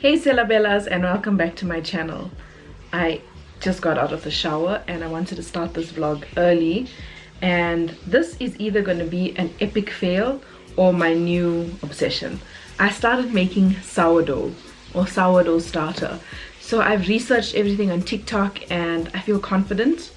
Hey Sela Bellas, and welcome back to my channel. I just got out of the shower and I wanted to start this vlog early, and this is either going to be an epic fail or my new obsession. I started making sourdough or sourdough starter. So I've researched everything on TikTok and I feel confident.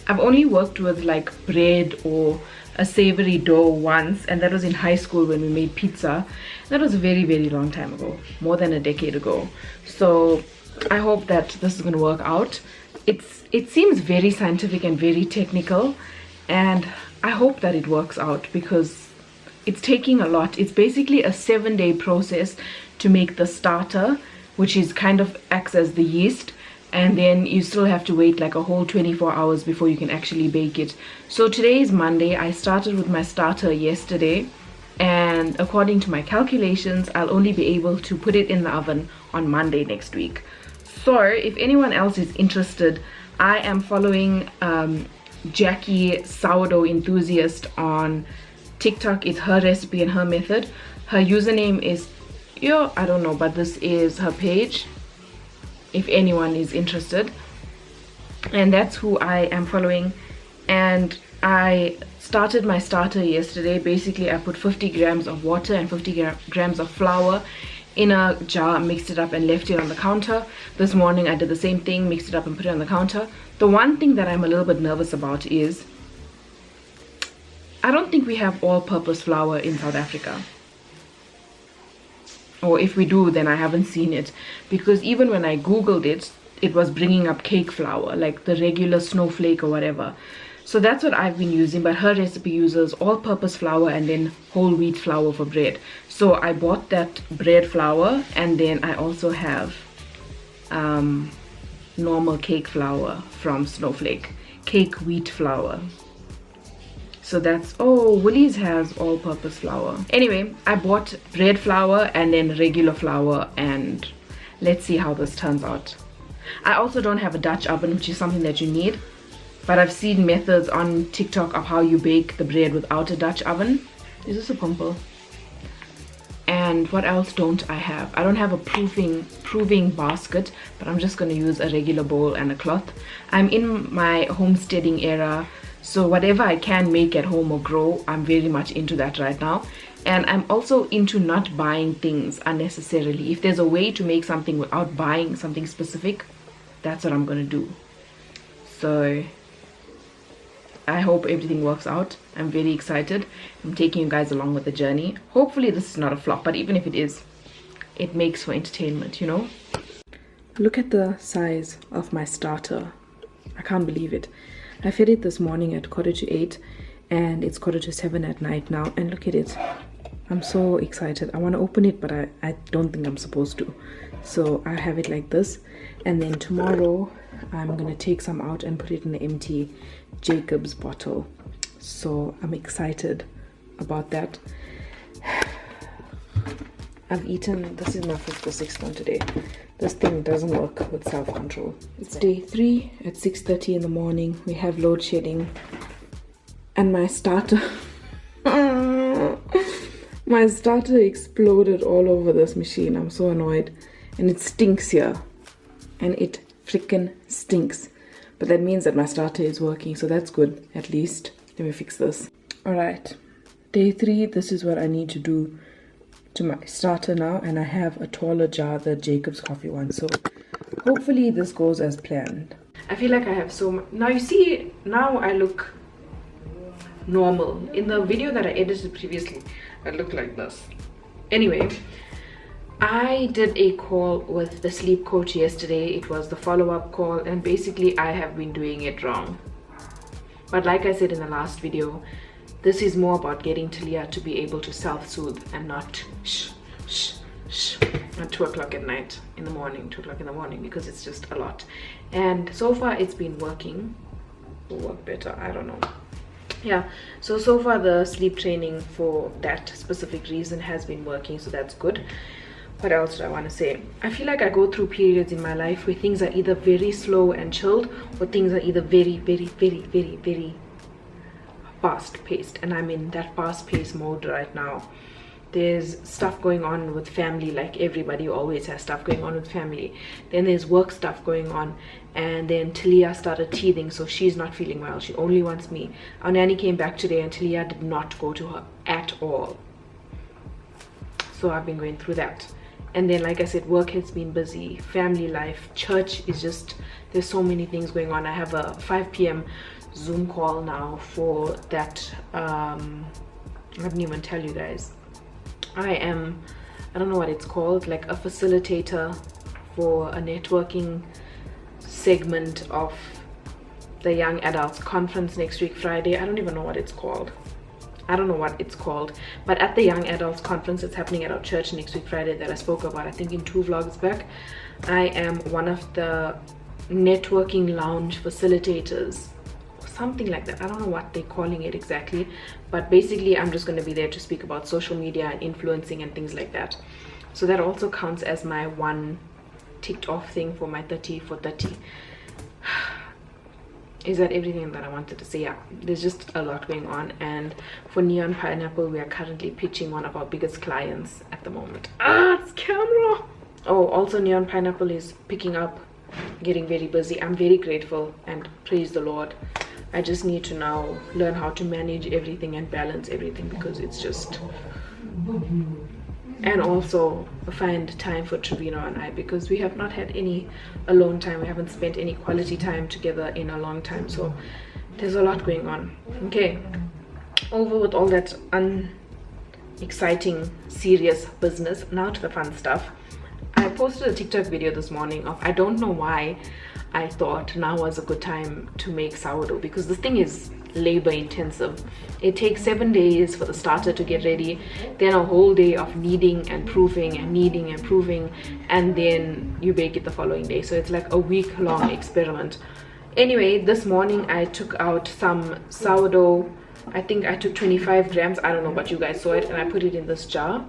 I've only worked with like bread or a savory dough once, and that was in high school when we made pizza. That was a very long time ago, more than a decade ago. So I hope that this is going to work out. It seems very scientific and very technical, and I hope that it works out because it's taking a lot. It's basically a 7-day process to make the starter, which is kind of acts as the yeast, and then you still have to wait like a whole 24 hours before you can actually bake it. So today is Monday. I started with my starter yesterday, and according to my calculations, I'll only be able to put it in the oven on Monday next week. So if anyone else is interested, I am following Jackie Sourdough Enthusiast on TikTok. It's her recipe and her method. Her username is, I don't know, but this is her page if anyone is interested, and that's who I am following. And I started my starter yesterday. Basically I put 50 grams of water and 50 grams of flour in a jar, mixed it up and left it on the counter. This morning I did the same thing, mixed it up and put it on the counter. The one thing that I'm a little bit nervous about is I don't think we have all-purpose flour in South Africa. Or if we do, then I haven't seen it, because even when I googled it, it was bringing up cake flour, like the regular snowflake or whatever. So that's what I've been using, but her recipe uses all-purpose flour and then whole wheat flour for bread. So I bought that bread flour, and then I also have normal cake flour from Snowflake, cake wheat flour. So that's, Woolies has all-purpose flour. Anyway, I bought bread flour and then regular flour, and let's see how this turns out. I also don't have a Dutch oven, which is something that you need, but I've seen methods on TikTok of how you bake the bread without a Dutch oven. Is this a pimple? And what else don't I have? I don't have a proving basket, but I'm just going to use a regular bowl and a cloth. I'm in my homesteading era, so whatever I can make at home or grow, I'm very much into that right now. And I'm also into not buying things unnecessarily. If there's a way to make something without buying something specific, that's what I'm going to do. So I hope everything works out. I'm very excited. I'm taking you guys along with the journey. Hopefully this is not a flop, but even if it is, it makes for entertainment, you know? Look at the size of my starter. I can't believe it. I fed it this morning at 8:15, and it's 7:15 at night now, and look at it. I'm so excited. I want to open it, but I don't think I'm supposed to. So I have it like this, and then tomorrow I'm going to take some out and put it in an empty Jacob's bottle. So I'm excited about that. I've eaten, this is my 5th or 6th one today. This thing doesn't work with self-control. It's day 3 at 6:30 in the morning. We have load shedding, and my starter my starter exploded all over this machine. I'm so annoyed, and it stinks here, and it freaking stinks. But that means that my starter is working, so that's good. At least let me fix this. All right, day 3. This is what I need to do to my starter now, and I have a taller jar, the Jacob's coffee one, so hopefully this goes as planned. I feel like I have so much now. You see, now I look normal. In the video that I edited previously, I looked like this. Anyway, I did a call with the sleep coach yesterday. It was the follow-up call, and basically I have been doing it wrong, but like I said in the last video, this is more about getting Talia to be able to self-soothe and not shh at 2 o'clock at night, 2 o'clock in the morning, because it's just a lot. And so far it's been working. Will work better, I don't know. Yeah, so far the sleep training for that specific reason has been working, so that's good. What else do I want to say? I feel like I go through periods in my life where things are either very slow and chilled, or things are either very fast-paced, and I'm in that fast-paced mode right now. there's stuff going on with family, like everybody always has stuff going on with family. Then there's work stuff going on, and then Talia started teething, so she's not feeling well. She only wants me. Our nanny came back today and Talia did not go to her at all. So I've been going through that. And then, like I said, work has been busy, family life, church is just, there's so many things going on. I have a 5 p.m. Zoom call now for that. I didn't even tell you guys. I don't know what it's called, like a facilitator for a networking segment of the Young Adults Conference next week Friday. I don't even know what it's called. But at the Young Adults Conference, it's happening at our church next week Friday, that I spoke about, I think in 2 vlogs back. I am one of the networking lounge facilitators, something like that. I don't know what they're calling it exactly, but basically I'm just going to be there to speak about social media and influencing and things like that. So that also counts as my one ticked off thing for my 30 for 30. Is that everything that I wanted to say? Yeah, there's just a lot going on. And for Neon Pineapple, we are currently pitching one of our biggest clients at the moment. It's camera. Oh, also Neon Pineapple is picking up, getting very busy. I'm very grateful and praise the Lord. I just need to now learn how to manage everything and balance everything, because it's just, and also find time for Trevino and I, because we have not had any alone time. We haven't spent any quality time together in a long time, so there's a lot going on. Okay, over with all that unexciting serious business, now to the fun stuff. I posted a TikTok video this morning of, I don't know why I thought now was a good time to make sourdough, because this thing is labor intensive. It takes 7 days for the starter to get ready, then a whole day of kneading and proofing and kneading and proofing, and then you bake it the following day. So it's like a week-long experiment. Anyway, this morning I took out some sourdough. I think I took 25 grams, I don't know, but you guys saw it, and I put it in this jar.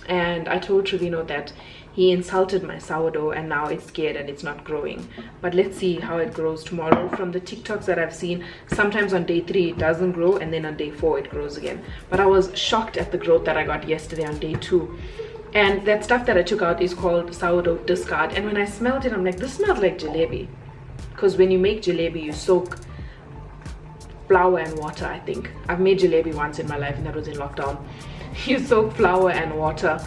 And I told Trevino that he insulted my sourdough and now it's scared and it's not growing. But let's see how it grows tomorrow. From the TikToks that I've seen, sometimes on day 3 it doesn't grow, and then on day 4 it grows again. But I was shocked at the growth that I got yesterday on day 2. And that stuff that I took out is called sourdough discard. And when I smelled it, I'm like, this smells like jalebi. Because when you make jalebi, you soak flour and water, I think. I've made jalebi once in my life, and that was in lockdown. You soak flour and water,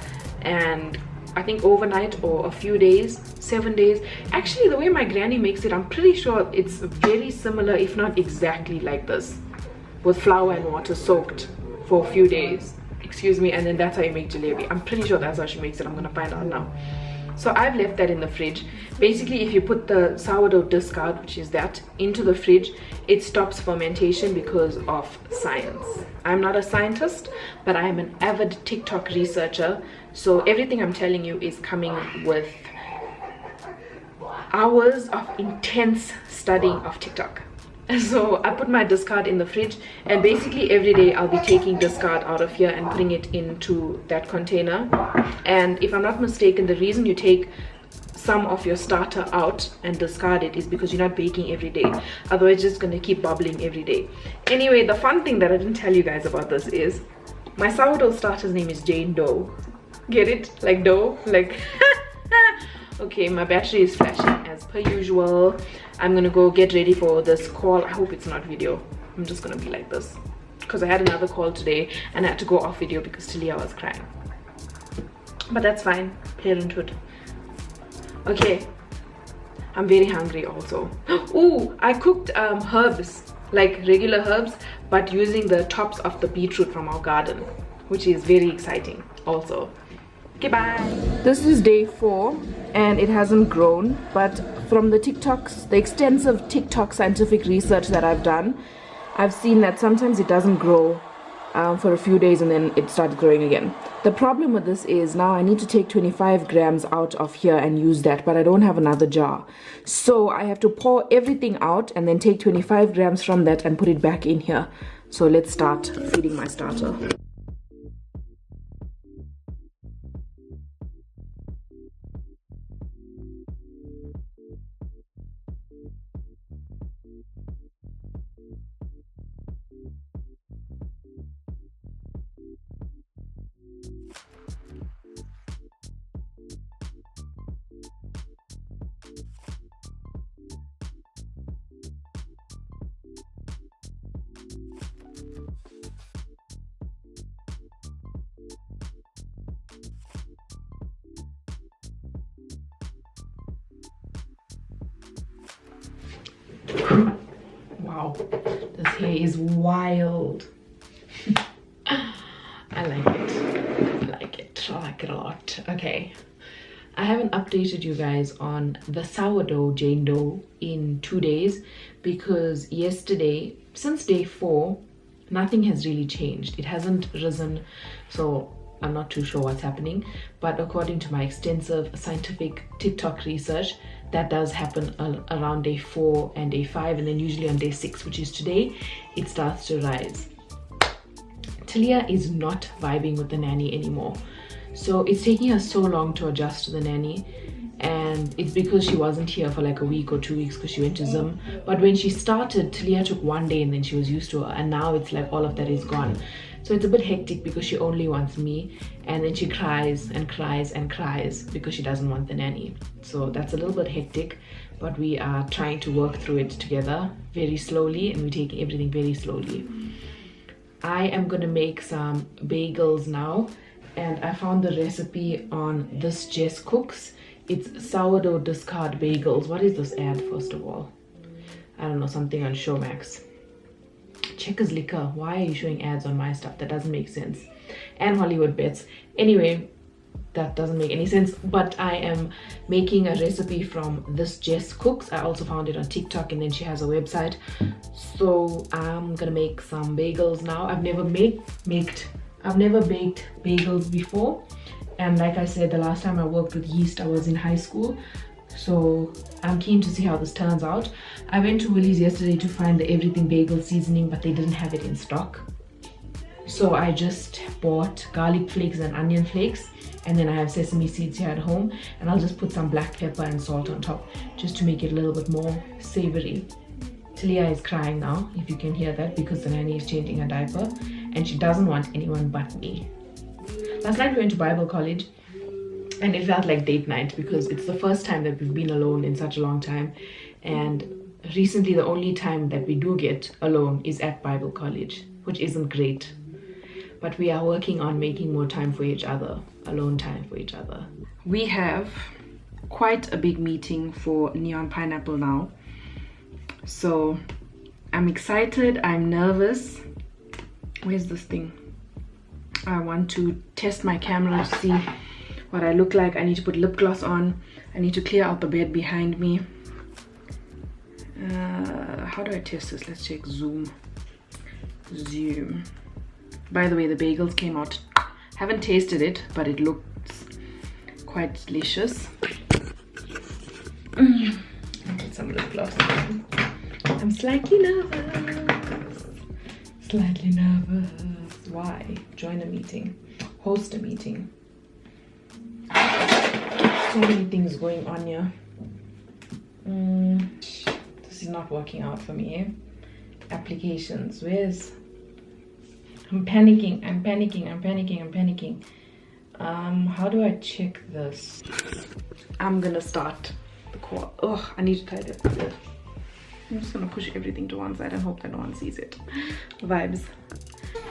and I think overnight or a few days, 7 days. Actually, the way my granny makes it, I'm pretty sure it's very similar, if not exactly like this, with flour and water soaked for a few days, excuse me, and then that's how you make jalebi. I'm pretty sure that's how she makes it. I'm gonna find out now. So I've left that in the fridge. Basically, if you put the sourdough discard, which is that, into the fridge, it stops fermentation because of science. I'm not a scientist, but I am an avid TikTok researcher. So everything I'm telling you is coming with hours of intense studying of TikTok. So I put my discard in the fridge, and basically every day I'll be taking discard out of here and putting it into that container. And if I'm not mistaken, the reason you take some of your starter out and discard it is because you're not baking every day. Otherwise it's just going to keep bubbling every day. Anyway, the fun thing that I didn't tell you guys about this is my sourdough starter's name is Jane Doe. Get it? Like dough? Like okay, my battery is flashing as per usual. I'm gonna go get ready for this call. I hope it's not video. I'm just gonna be like this because I had another call today and I had to go off video because Talia was crying. But that's fine, parenthood. Okay, I'm very hungry also. Oh, I cooked herbs, like regular herbs, but using the tops of the beetroot from our garden, which is very exciting also. Okay, bye. This is day 4 and it hasn't grown, but from the TikToks, the extensive TikTok scientific research that I've done, I've seen that sometimes it doesn't grow for a few days and then it starts growing again. The problem with this is now I need to take 25 grams out of here and use that, but I don't have another jar. So I have to pour everything out and then take 25 grams from that and put it back in here. So let's start feeding my starter. Wow, this hair is wild. I like it. I like it. I like it a lot. Okay. I haven't updated you guys on the sourdough Jane Doe in 2 days because yesterday, since day 4, nothing has really changed. It hasn't risen, so I'm not too sure what's happening. But according to my extensive scientific TikTok research, that does happen around day 4 and day 5, and then usually on day 6, which is today, it starts to rise. Talia is not vibing with the nanny anymore. So it's taking her so long to adjust to the nanny, and it's because she wasn't here for like a week or 2 weeks because she went to Zim. But when she started, Talia took 1 day and then she was used to her, and now it's like all of that is gone. So it's a bit hectic because she only wants me, and then she cries and cries and cries because she doesn't want the nanny. So that's a little bit hectic, but we are trying to work through it together very slowly, and we're taking everything very slowly. I am gonna make some bagels now, and I found the recipe on This Jess Cooks. It's sourdough discard bagels. What is this ad, first of all? I don't know, something on Showmax. Checkers Liquor. Why are you showing ads on my stuff? That doesn't make sense. And Hollywood Bets. Anyway, that doesn't make any sense. But I am making a recipe from This Jess Cooks. I also found it on TikTok, and then she has a website. So I'm gonna make some bagels now. I've never baked bagels before, and like I said, the last time I worked with yeast I was in high school, so I'm keen to see how this turns out. I went to Woolies yesterday to find the everything bagel seasoning, but they didn't have it in stock, so I just bought garlic flakes and onion flakes, and then I have sesame seeds here at home, and I'll just put some black pepper and salt on top just to make it a little bit more savory. Talia is crying now, if you can hear that, because the nanny is changing her diaper and she doesn't want anyone but me. Last night we went to Bible college and it felt like date night because it's the first time that we've been alone in such a long time, and recently the only time that we do get alone is at Bible college, which isn't great. But we are working on making more time for each other, alone time for each other. We have quite a big meeting for Neon Pineapple now. So I'm excited, I'm nervous. Where's this thing? I want to test my camera to see what I look like. I need to put lip gloss on. I need to clear out the bed behind me. How do I test this? Let's check zoom. By the way, the bagels came out. Haven't tasted it, but it looks quite delicious. I'll put some lip gloss on. I'm slightly nervous. Slightly nervous. Why? Join a meeting. Host a meeting. So many things going on here. This is not working out for me. Applications. Where's... I'm panicking. How do I check this? I'm gonna start the call. Oh, I need to tie that. I'm just gonna push everything to one side and hope that no one sees it. Vibes.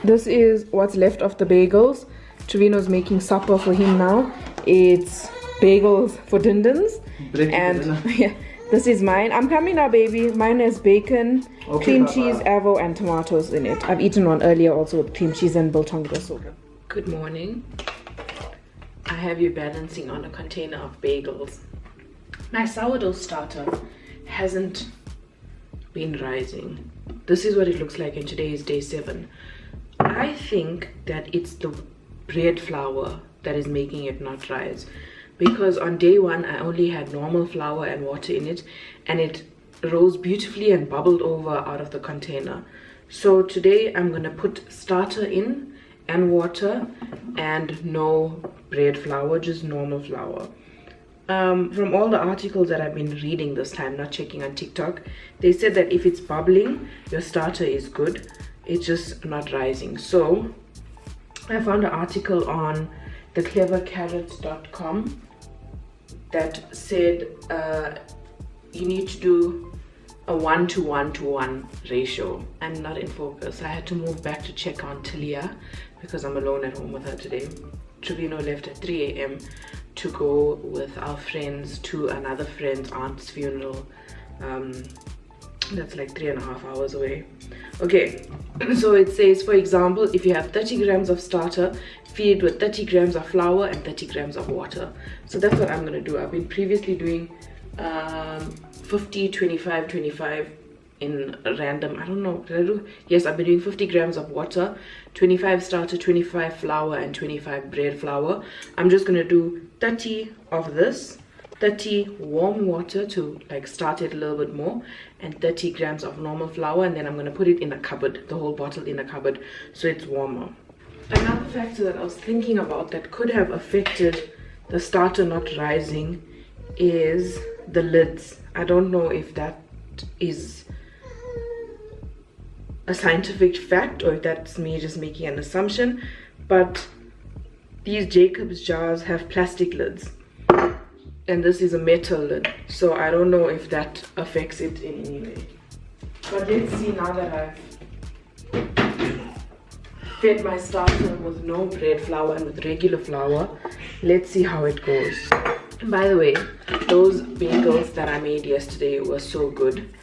This is what's left of the bagels. Trevino's making supper for him now. It's bagels for Dindins. And yeah, this is mine. I'm coming now, baby. Mine has bacon, cream cheese, avo, and tomatoes in it. I've eaten one earlier also with cream cheese and biltong broso. Good morning. I have you balancing on a container of bagels. My sourdough starter hasn't been rising. This is what it looks like, and today is day 7. I think that it's the bread flour that is making it not rise, because on day 1 I only had normal flour and water in it, and it rose beautifully and bubbled over out of the container. So today I'm gonna put starter in and water and no bread flour, just normal flour. From all the articles that I've been reading this time, not checking on TikTok, they said that if it's bubbling, your starter is good. It's just not rising. So I found an article on theclevercarrot.com that said you need to do a 1:1:1 ratio. I'm not in focus. I had to move back to check on Talia because I'm alone at home with her today. Trevino left at 3 a.m. to go with our friends to another friend's aunt's funeral That's like 3.5 hours away. Okay, so it says, for example, if you have 30 grams of starter, feed it with 30 grams of flour and 30 grams of water. So that's what I'm going to do. I've been previously doing 50, 25, 25 in random. I don't know, did I do? Yes, I've been doing 50 grams of water, 25 starter, 25 flour, and 25 bread flour. I'm just going to do 30 of this, 30 warm water to like start it a little bit more, and 30 grams of normal flour, and then I'm going to put it in a cupboard, the whole bottle in a cupboard, so it's warmer. Another factor that I was thinking about that could have affected the starter not rising is the lids. I don't know if that is a scientific fact or if that's me just making an assumption, but these Jacob's jars have plastic lids and this is a metal lid, so I don't know if that affects it in any way. But let's see, now that I've fed my starter with no bread flour and with regular flour, let's see how it goes. And by the way, those bagels that I made yesterday were so good.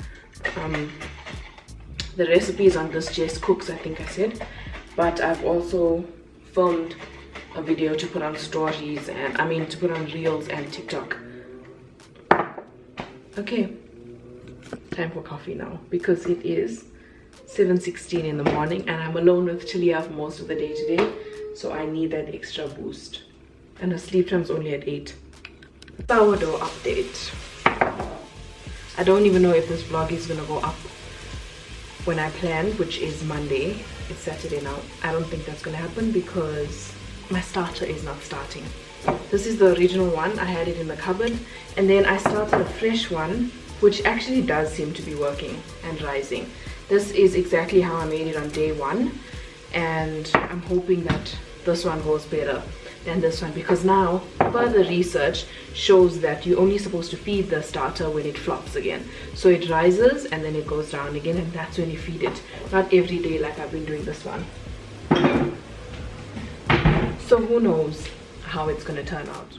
The recipe is on this Jess Cooks, I think I said, but I've also filmed a video to put on stories and to put on reels and TikTok. Okay, time for coffee now because it is 7:16 in the morning and I'm alone with Chilia for most of the day today, so I need that extra boost, and her sleep time's only at 8. Sourdough update. I don't even know if this vlog is gonna go up when I planned, which is Monday. It's Saturday now. I don't think that's gonna happen because my starter is not starting. This is the original one. I had it in the cupboard and then I started a fresh one, which actually does seem to be working and rising. This is exactly how I made it on day 1, and I'm hoping that this one goes better than this one, because now further research shows that you're only supposed to feed the starter when it flops again. So it rises and then it goes down again, and that's when you feed it, not every day like I've been doing this one. So who knows how it's gonna turn out.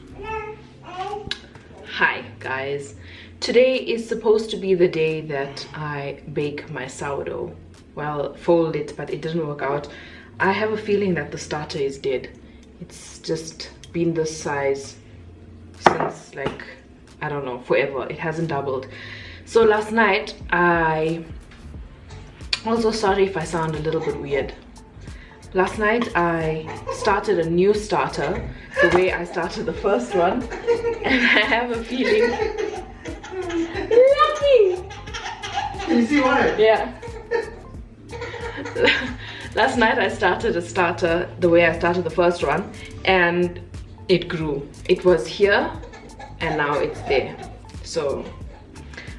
Hi guys, today is supposed to be the day that I bake my sourdough. Well, fold it, but it didn't work out. I have a feeling that the starter is dead. It's just been this size since, like, I don't know, forever. It hasn't doubled. So last night, I also, sorry if I sound a little bit weird. Last night I started a new starter the way I started the first one, and I have a feeling. Lucky! Can you see why? Yeah. Last night I started a starter the way I started the first one, and it grew. It was here and now it's there. So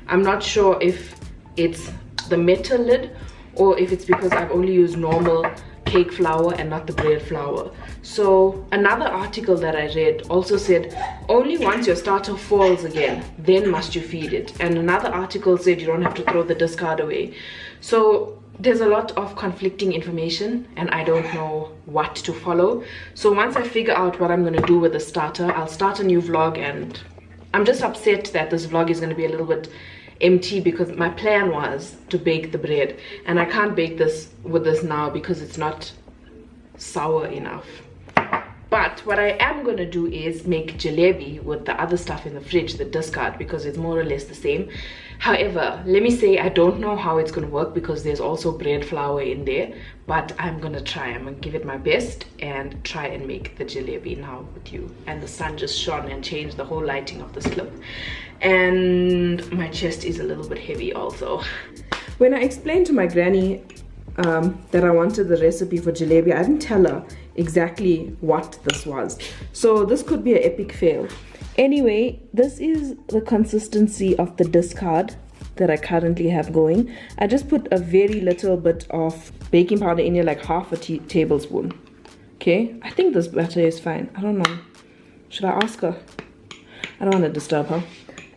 I'm not sure if it's the metal lid or if it's because I've only used normal cake flour and not the bread flour. So another article that I read also said only once your starter falls again, then must you feed it. And another article said you don't have to throw the discard away. So there's a lot of conflicting information and I don't know what to follow. So once I figure out what I'm going to do with the starter, I'll start a new vlog. And I'm just upset that this vlog is going to be a little bit empty because my plan was to bake the bread, and I can't bake this with this now because it's not sour enough. But what I am going to do is make jalebi with the other stuff in the fridge, the discard, because it's more or less the same. However, let me say I don't know how it's going to work because there's also bread flour in there, but I'm going to try. I'm going to give it my best and try and make the jalebi now with you. And the sun just shone and changed the whole lighting of this clip. And my chest is a little bit heavy also. When I explained to my granny that I wanted the recipe for jalebi, I didn't tell her exactly what this was. So this could be an epic fail. Anyway, this is the consistency of the discard that I currently have going. I just put a very little bit of baking powder in here, like half a tablespoon. Okay, I think this batter is fine. I don't know. Should I ask her? I don't want to disturb her.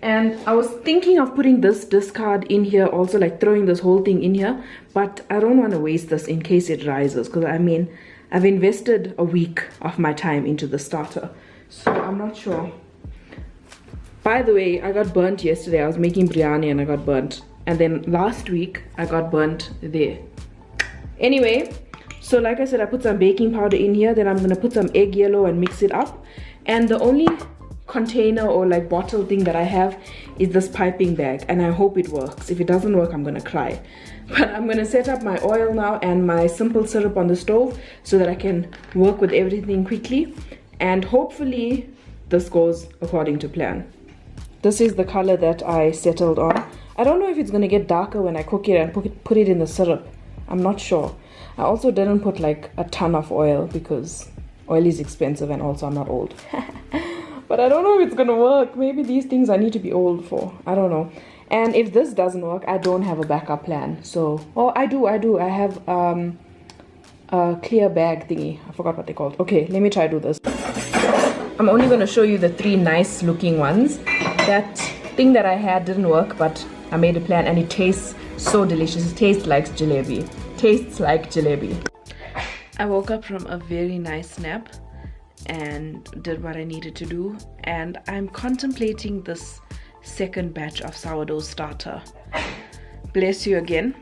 And I was thinking of putting this discard in here also, like throwing this whole thing in here, but I don't want to waste this in case it rises, because I mean, I've invested a week of my time into the starter, so I'm not sure. By the way, I got burnt yesterday. I was making biryani and I got burnt. and then last week I got burnt there. Anyway, so like I said, I put some baking powder in here. Then I'm gonna put some egg yellow and mix it up. And the only container or like bottle thing that I have is this piping bag, and I hope it works. If it doesn't work, I'm gonna cry. But I'm gonna set up my oil now and my simple syrup on the stove so that I can work with everything quickly, and hopefully this goes according to plan. This is the color that I settled on. I don't know if it's gonna get darker when I cook it and put it in the syrup. I'm not sure. I also didn't put like a ton of oil because oil is expensive, and also I'm not old. But I don't know if it's gonna work. Maybe these things I need to be old for. I don't know. And if this doesn't work, I don't have a backup plan. So, oh, I do. I have a clear bag thingy. I forgot what they're called. Okay, let me try to do this. I'm only gonna show you the 3 nice looking ones. That thing that I had didn't work, but I made a plan, and it tastes so delicious. It tastes like jalebi. Tastes like jalebi. I woke up from a very nice nap and did what I needed to do, and I'm contemplating this second batch of sourdough starter. Bless you again.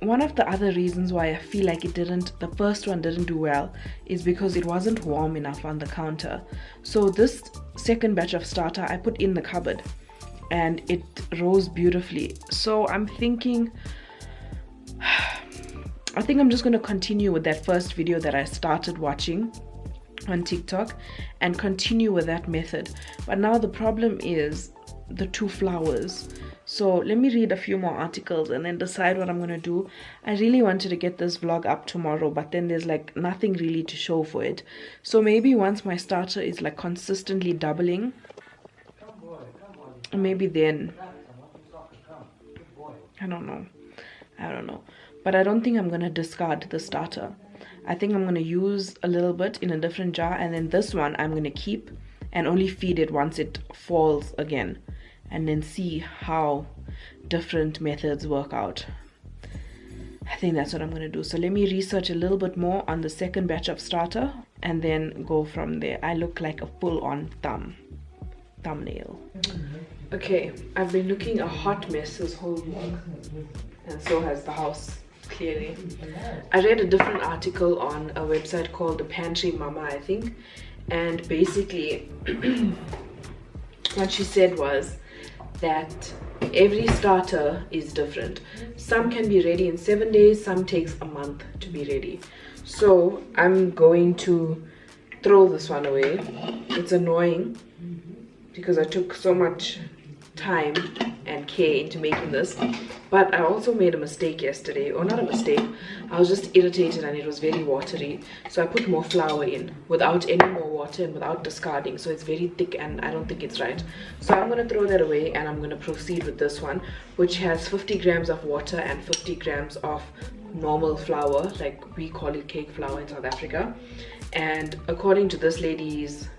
One of the other reasons why I feel like the first one didn't do well is because it wasn't warm enough on the counter. So this second batch of starter I put in the cupboard and it rose beautifully. So I'm thinking, I think I'm just going to continue with that first video that I started watching on TikTok and continue with that method. But now the problem is the 2 flours. So let me read a few more articles and then decide what I'm going to do. I really wanted to get this vlog up tomorrow, but then there's like nothing really to show for it. So maybe once my starter is like consistently doubling, maybe then, I don't know. But I don't think I'm going to discard the starter. I think I'm going to use a little bit in a different jar, and then this one I'm going to keep and only feed it once it falls again, and then see how different methods work out. I think that's what I'm going to do. So let me research a little bit more on the second batch of starter and then go from there. I look like a full-on thumbnail. Okay, I've been looking a hot mess this whole vlog, and so has the house, clearly. I read a different article on a website called the Pantry Mama, I think, and basically what she said was that every starter is different. Some can be ready in 7 days, some takes a month to be ready. So I'm going to throw this one away. It's annoying because I took so much time and care into making this, but I also made a mistake yesterday, or not a mistake, I was just irritated and it was very watery, so I put more flour in without any more water and without discarding, so it's very thick and I don't think it's right. So I'm going to throw that away and I'm going to proceed with this one, which has 50 grams of water and 50 grams of normal flour, like we call it cake flour in South Africa. And according to this lady's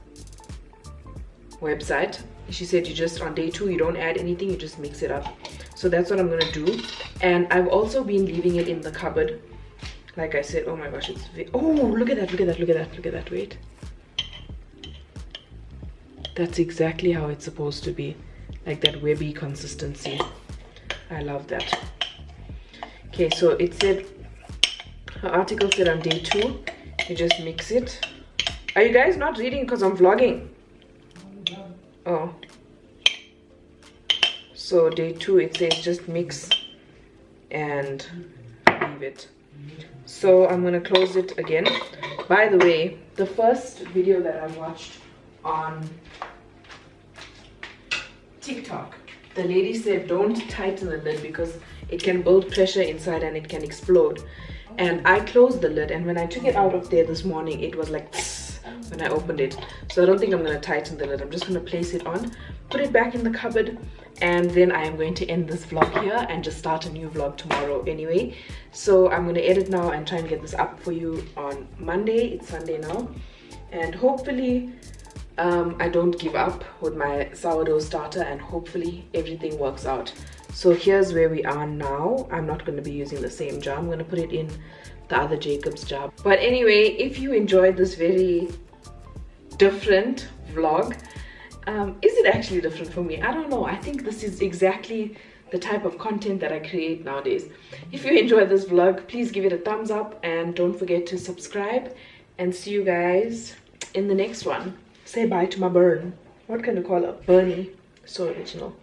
website, she said you just, on day 2, you don't add anything, you just mix it up. So that's what I'm gonna do. And I've also been leaving it in the cupboard, like I said. Oh my gosh, it's oh, look at that, wait, that's exactly how it's supposed to be, like that webby consistency. I love that. Okay, so it said, her article said on day 2 you just mix it. Are you guys not reading because I'm vlogging? Oh, so day 2 it says just mix and leave it. So I'm gonna close it again. By the way, the first video that I watched on TikTok, the lady said don't tighten the lid because it can build pressure inside and it can explode. And I closed the lid, and when I took it out of there this morning, it was like when I opened it. So I don't think I'm going to tighten the lid. I'm just going to place it on, put it back in the cupboard, and then I am going to end this vlog here and just start a new vlog tomorrow anyway. So I'm going to edit now and try and get this up for you on Monday. It's Sunday now, and hopefully I don't give up with my sourdough starter, and hopefully everything works out. So here's where we are now. I'm not going to be using the same jar. I'm going to put it in the other Jacob's jar. But anyway, if you enjoyed this very different vlog, is it actually different for me? I don't know. I think this is exactly the type of content that I create nowadays. If you enjoyed this vlog, please give it a thumbs up and don't forget to subscribe, and see you guys in the next one. Say bye to my burn. What can we call her? Bernie. So original.